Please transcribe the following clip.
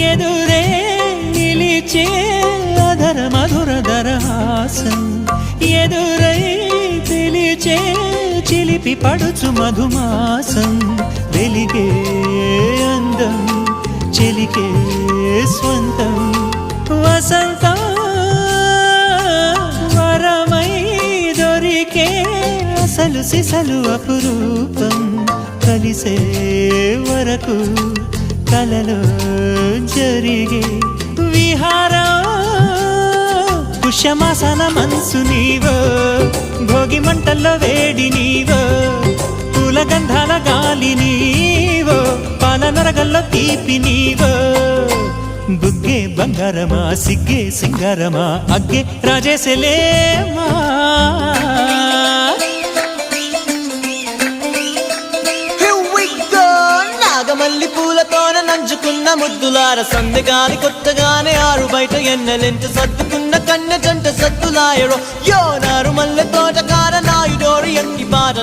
ఎదురే నిలిచే అధర మధుర దరహాసం ఎదురై పిలిచే చిలిపి పడుచు మధుమాసం వెలిగే అందం చెలికే స్వంతం వసంతం వరమై దొరికే అసలు సిసలు అపురూపం కలిసే వరకు కలలో జరిగే విహారం పుష్యమాసన మనసు నీవో భోగి మంటల్లో వేడి నీవో పూల గంధాల గాలి నీవో పాల నరగల్లో తీపి నీవో బుగ్గే బంగారమా సిగ్గే సింగారమా అగ్గే రాజేసలేమా నాగమల్లి పూలతోన నంచుకున్న ముద్దులార సందెగాని కొత్తగానే ఆరు బయట ఎన్నెలెంట సర్దుకున్న కన్నె జంట సత్తులాయరో యో నారు మల్లె తోటకార నాయుడోరి ఎట్టి బాట